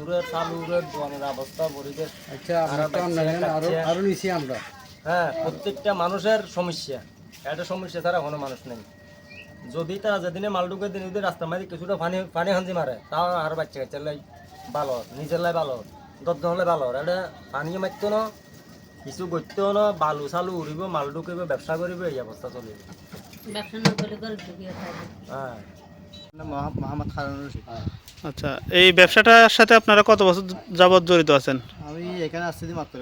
উড়ে চালু উড়ে দোয়ানের অবস্থা পরিবেশ। আচ্ছা আরো নিছি আমরা। হ্যাঁ, প্রত্যেকটা মানুষের সমস্যা, একটা সমস্যা ছাড়া কোনো মানুষ নেই। যদি তারা যেদিনে মাল ঢুকে দিন যদি রাস্তার মাঝে কিছুটা পানি পানি হাঞ্জি মারে তাও আর বাচ্চা কাচ্চার লাই ভালো, নিজের লাই ভালো, দর্দ হলে ভালো। এটা পানিও মারতো না, কিছু করতেও না, বালু চালু উড়িব, মাল ঢুকিব, ব্যবসা করিব, এই অবস্থা চলিব। হ্যাঁ, মোহাম্মদ হারুন রশিদ। আচ্ছা, এই ব্যবসাটার সাথে আপনারা কত বছর যাবত জড়িত আছেন? আমি এখানে আসছি মাত্র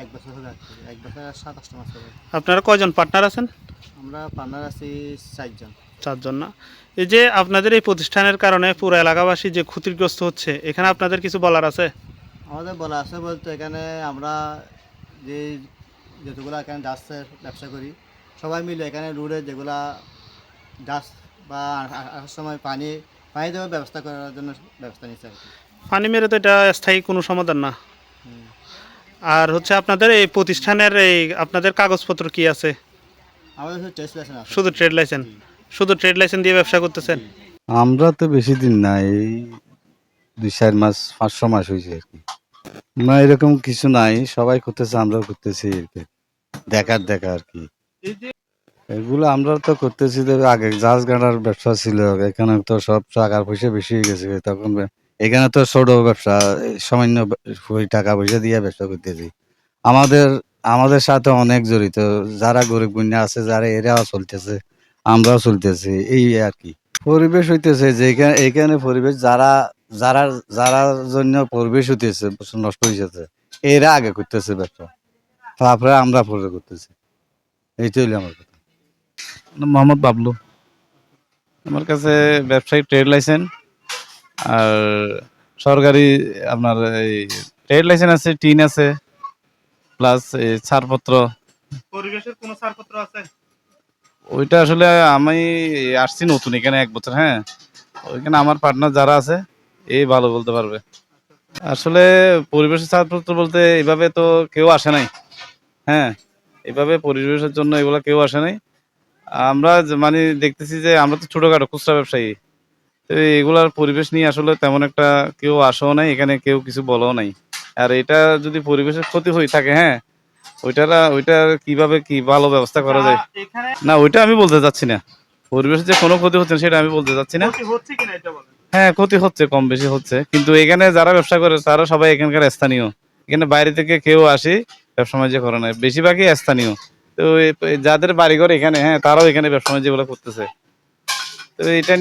1 বছর হয়ে যাচ্ছে, 1 বছর 27 মাস হবে। আপনারা কয়জন পার্টনার আছেন? আমরা পার্টনার আছি 4 জন। 4 জন না? এই যে আপনাদের এই প্রতিষ্ঠানের কারণে পুরো এলাকাবাসী যে ক্ষতিগ্রস্ত হচ্ছে, এখানে আপনাদের কিছু বলার আছে? আমাদের বলা আছে বলতে এখানে আমরা যে যেগুলো এখানে ডাস্টের ব্যবসা করি, সবাই মিলে এখানে রোডে যেগুলা ডাস্ট বা আসার সময় পানি দেওয়ার ব্যবস্থা করার জন্য ব্যবস্থা নিচ্ছে আর কি। পানি মেরে তো এটা স্থায়ী কোনো সমাধান না। হুম। আর হচ্ছে আপনাদের এই প্রতিষ্ঠানের এই আপনাদের কাগজপত্র কি আছে? আমাদের শুধু টেস্ট লাইসেন্স আছে। শুধু ট্রেড লাইসেন্স? শুধু ট্রেড লাইসেন্স দিয়ে ব্যবসা করতেছেন? আমরা তো বেশি দিন না, এই 2-4 মাস 500 মাস হয়েছে আর কি। না এরকম কিছু নাই, সবাই করতেছে আমরাও করতেছি আর কি, দেখা আর কি। এগুলো আমরা তো করতেছি, আগে জাহাজ গাড়ার ব্যবসা ছিল, এখানে তো সব টাকার পয়সা বেশি হয়ে গেছে তখন। এখানে তো ছোট ব্যবসা, এই সামান্য টাকা পয়সা দিয়ে ব্যবসা করতেছি। আমাদের আমাদের সাথে অনেক জড়িত, যারা গরিব গুণা আছে, যারা এরাও চলতেছে, আমরাও চলতেছি, এই আর কি। পরিবেশ হইতেছে যে এখানে পরিবেশ যারা যারা যারা জন্য পরিবেশ হইতেছে নষ্ট হইতেছে, এরা আগে করতেছে ব্যবসা, তারপরে আমরা পরে করতেছি। এইটাই হইলো আমার কথা। মোহাম্মদ বাবলু। আমার কাছে ব্যবসায়িক ট্রেড লাইসেন্স আর সরকারি আপনার এই ট্রেড লাইসেন্স আছে, টিন আছে, প্লাস ছাড়পত্র। পরিবেশের কোনো ছাড়পত্র আছে? ওইটা আসলে আমি আসছি নতুন এখানে 1 বছর। হ্যাঁ, ওইখানে আমার পার্টনার যারা আছে এই ভালো বলতে পারবে। আসলে পরিবেশের ছাড়পত্র বলতে এইভাবে তো কেউ আসে নাই। হ্যাঁ, এইভাবে পরিবেশের জন্য এগুলা কেউ আসে নাই। আমরা মানে দেখতেছি যে আমরা তো ছোটখাটো খুচরা ব্যবসায়ী, তো এগুলার পরিবেশ নিয়ে আসলে তেমন একটা কেউ আসেও নাই, এখানে কেউ কিছু বলেও নাই। আর এটা যদি পরিবেশের ক্ষতি হয়ে থাকে, হ্যাঁ, ওইটার কিভাবে কি ভালো ব্যবস্থা করা যায়, না ওইটা আমি বলতে চাচ্ছি না। পরিবেশের যে কোনো ক্ষতি হচ্ছে সেটা আমি বলতে চাচ্ছি না। হ্যাঁ, ক্ষতি হচ্ছে, কম বেশি হচ্ছে, কিন্তু এখানে যারা ব্যবসা করে তারা সবাই এখানকার স্থানীয়। এখানে বাইরে থেকে কেউ আসে ব্যবসা বাণিজ্য করে না, বেশিরভাগই স্থানীয়। তো যাদের বাড়িঘর এখানে, হ্যাঁ, তারাও এখানে ব্যবসা বাণিজ্য করতেছে। তো এটা